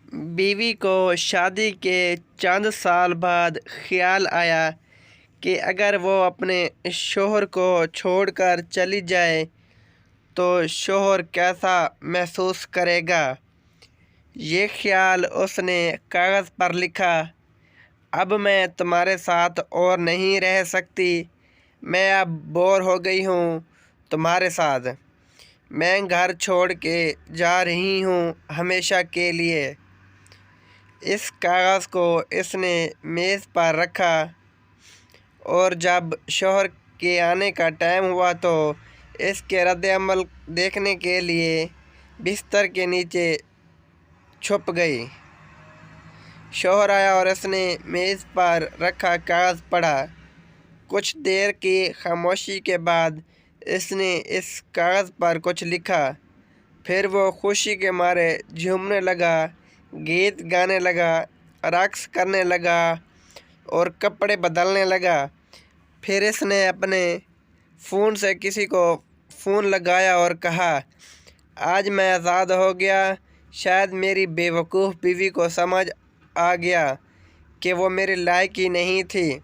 बीवी को शादी के चंद साल बाद ख्याल आया कि अगर वो अपने शौहर को छोड़कर चली जाए तो शौहर कैसा महसूस करेगा। ये ख्याल उसने कागज़ पर लिखा, अब मैं तुम्हारे साथ और नहीं रह सकती, मैं अब बोर हो गई हूँ तुम्हारे साथ। मैं घर छोड़ के जा रही हूँ हमेशा के लिए। इस कागज़ को इसने मेज़ पर रखा और जब शौहर के आने का टाइम हुआ तो इसके रद्द-ए-अमल देखने के लिए बिस्तर के नीचे छुप गई। शौहर आया और इसने मेज़ पर रखा कागज़ पढ़ा। कुछ देर की खामोशी के बाद इसने इस कागज़ पर कुछ लिखा। फिर वो खुशी के मारे झूमने लगा, गीत गाने लगा, रक़्स करने लगा और कपड़े बदलने लगा। फिर इसने अपने फ़ोन से किसी को फ़ोन लगाया और कहा, आज मैं आज़ाद हो गया। शायद मेरी बेवकूफ़ बीवी को समझ आ गया कि वो मेरे लायक ही नहीं थी,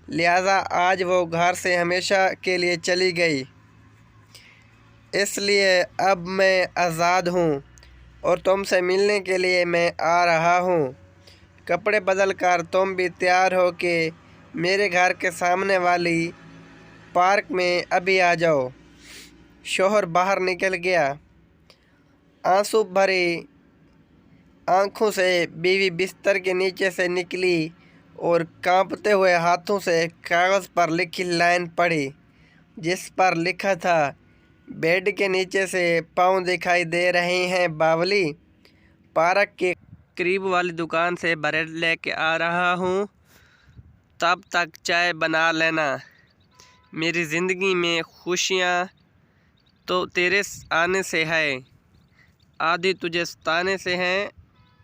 लिहाजा आज वो घर से हमेशा के लिए चली गई। इसलिए अब मैं आज़ाद हूँ और तुमसे मिलने के लिए मैं आ रहा हूँ। कपड़े बदल कर तुम भी तैयार हो के मेरे घर के सामने वाली पार्क में अभी आ जाओ। शौहर बाहर निकल गया। आंसू भरी आँखों से बीवी बिस्तर के नीचे से निकली और कांपते हुए हाथों से कागज़ पर लिखी लाइन पढ़ी, जिस पर लिखा था, बेड के नीचे से पाँव दिखाई दे रहे हैं बावली। पार्क के करीब वाली दुकान से ब्रेड लेके आ रहा हूँ, तब तक चाय बना लेना। मेरी ज़िंदगी में खुशियाँ तो तेरे आने से है, आधी तुझे सताने से हैं,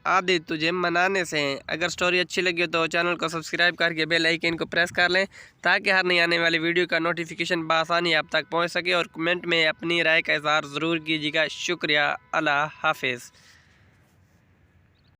आधी तुझे मनाने से हैं। अगर स्टोरी अच्छी लगी हो तो चैनल को सब्सक्राइब करके बेल आइकन को प्रेस कर लें ताकि हर नई आने वाली वीडियो का नोटिफिकेशन बआसानी आप तक पहुंच सके। और कमेंट में अपनी राय का इज़हार ज़रूर कीजिएगा। शुक्रिया। अल्लाह हाफिज़।